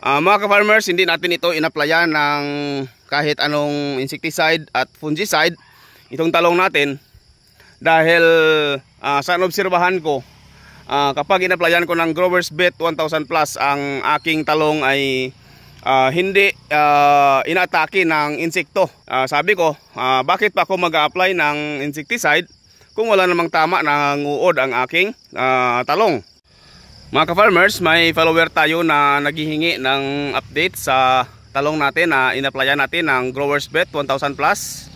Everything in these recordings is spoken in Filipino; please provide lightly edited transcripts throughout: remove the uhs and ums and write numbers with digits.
Mga ka-farmers, hindi natin ito inaplayan ng kahit anong insecticide at fungicide itong talong natin dahil sa inobserbahan ko, kapag inaplayan ko ng Growers Bet 1000 Plus ang aking talong ay hindi inaatake ng insekto. Sabi ko, bakit pa ako mag-a-apply ng insecticide kung wala namang tama ng uod ang aking talong. Mga ka-farmers, may follower tayo na naghihingi ng update sa talong natin na inaplayan natin ng Growers Bet 1000 Plus.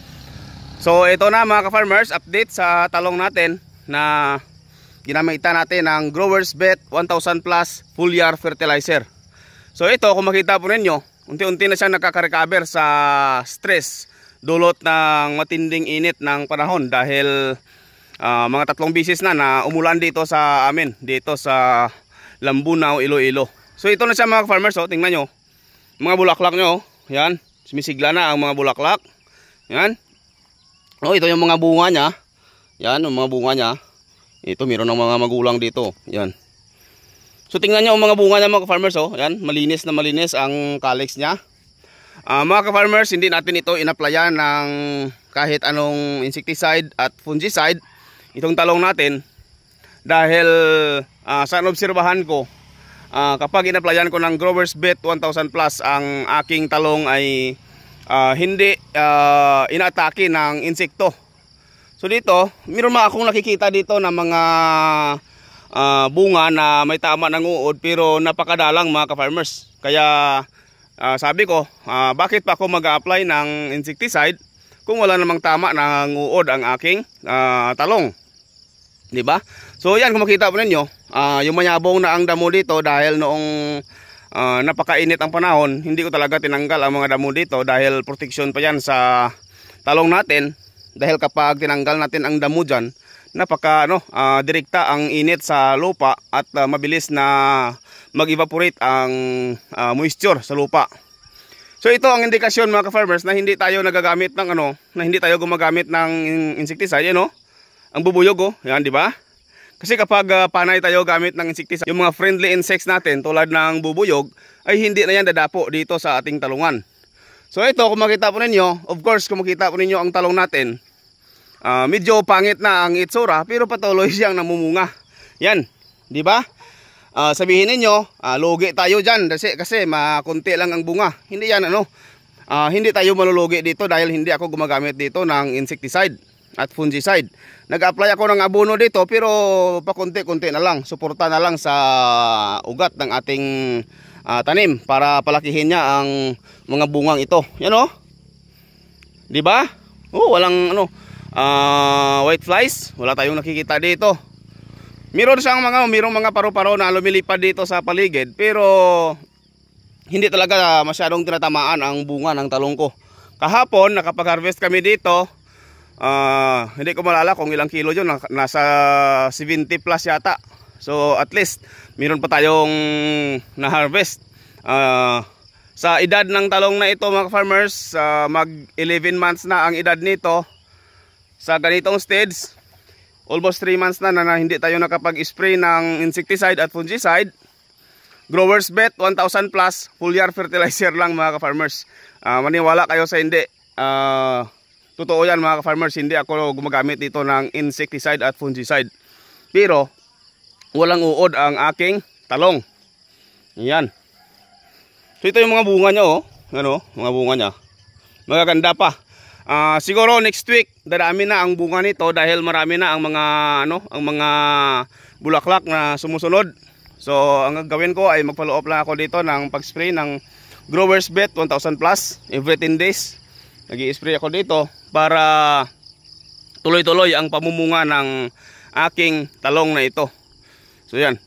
So ito na mga ka-farmers, update sa talong natin na ginamitan natin ng Growers Bet 1000 Plus foliar fertilizer. So ito, kung makita po ninyo, unti-unti na siyang nakaka-recover sa stress dulot ng matinding init ng panahon dahil mga 3 bisis na umulan dito sa amin, dito sa Lambunaw, Iloilo. So ito na siya mga farmers, oh, tingnan nyo. Mga bulaklak nyo, yan. Sumisigla na ang mga bulaklak. Yan. Oh, ito yung mga bunga niya. Yan, yung mga bunga niya. Ito, meron ng mga magulang dito. Yan. So tingnan nyo ang mga bunga niya mga farmers, oh. Yan, malinis na malinis ang calyx niya. Mga farmers, hindi natin ito inaplayan ng kahit anong insecticide at fungicide itong talong natin dahil sa inobserbahan ko, kapag inaplayan ko ng Growers Bet 1000 Plus ang aking talong ay hindi inaatake ng insekto. So dito, meron mga akong nakikita dito na mga bunga na may tama ng uod pero napakadalang mga ka-farmers. Kaya sabi ko, bakit pa ako mag-a-apply ng insecticide kung wala namang tama ng uod ang aking talong. Diba? So yan, kung makita po ninyo, yung mayabong na ang damo dito dahil noong napakainit ang panahon, hindi ko talaga tinanggal ang mga damo dito dahil protection pa yan sa talong natin. Dahil kapag tinanggal natin ang damo dyan, direkta ang init sa lupa at mabilis na mag-evaporate ang moisture sa lupa. So ito ang indikasyon mga ka-farmers na hindi tayo nagagamit ng hindi tayo gumagamit ng insecticide, ang bubuyog, oh, yan, di ba? Kasi kapag panay tayo gamit ng insecticide, yung mga friendly insects natin tulad ng bubuyog ay hindi na yan dadapo dito sa ating talungan. So ito, kung makita po ninyo, of course, kung makita po ninyo ang talong natin, medyo pangit na ang itsura pero patuloy siyang namumunga. Yan, di ba? Sabihin ninyo, lugi tayo dyan kasi makunti lang ang bunga. Hindi yan, hindi tayo malulugi dito dahil hindi ako gumagamit dito ng insecticide at fungicide. Nag-apply ako ng abono dito pero pakunti-kunti na lang, suporta na lang sa ugat ng ating tanim para palakihin niya ang mga bungang ito. Yan, oh. 'Di ba? Oh, walang white flies, wala tayong nakikita dito. Meron siyang mga paru-paro na lumilipad dito sa paligid pero hindi talaga masyadong tinatamaan ang bunga ng talong ko. Kahapon nakapag-harvest kami dito. Hindi ko malala kung ilang kilo yun, nasa 70 plus yata. So at least meron pa tayong na-harvest. Sa edad ng talong na ito mga farmers, mag 11 months na ang edad nito. Sa ganitong stage, almost 3 months na hindi tayo nakapag-spray ng insecticide at fungicide. Growers Bet 1000 Plus foliar fertilizer lang mga ka-farmers. Maniwala kayo sa hindi. Totoo yan mga ka-farmers, hindi ako gumagamit dito ng insecticide at fungicide. Pero walang uod ang aking talong. Yan. So ito yung mga bunga niya, oh. Mga bunga niya. Magaganda pa. Siguro next week dadami na ang bunga nito dahil marami na ang mga bulaklak na sumusunod. So ang gagawin ko ay mag-follow up lang ako dito ng pag-spray ng Growers Bet 1000 Plus every 10 days. Nag-i-spray ako dito para tuloy-tuloy ang pamumunga ng aking talong na ito. So yan.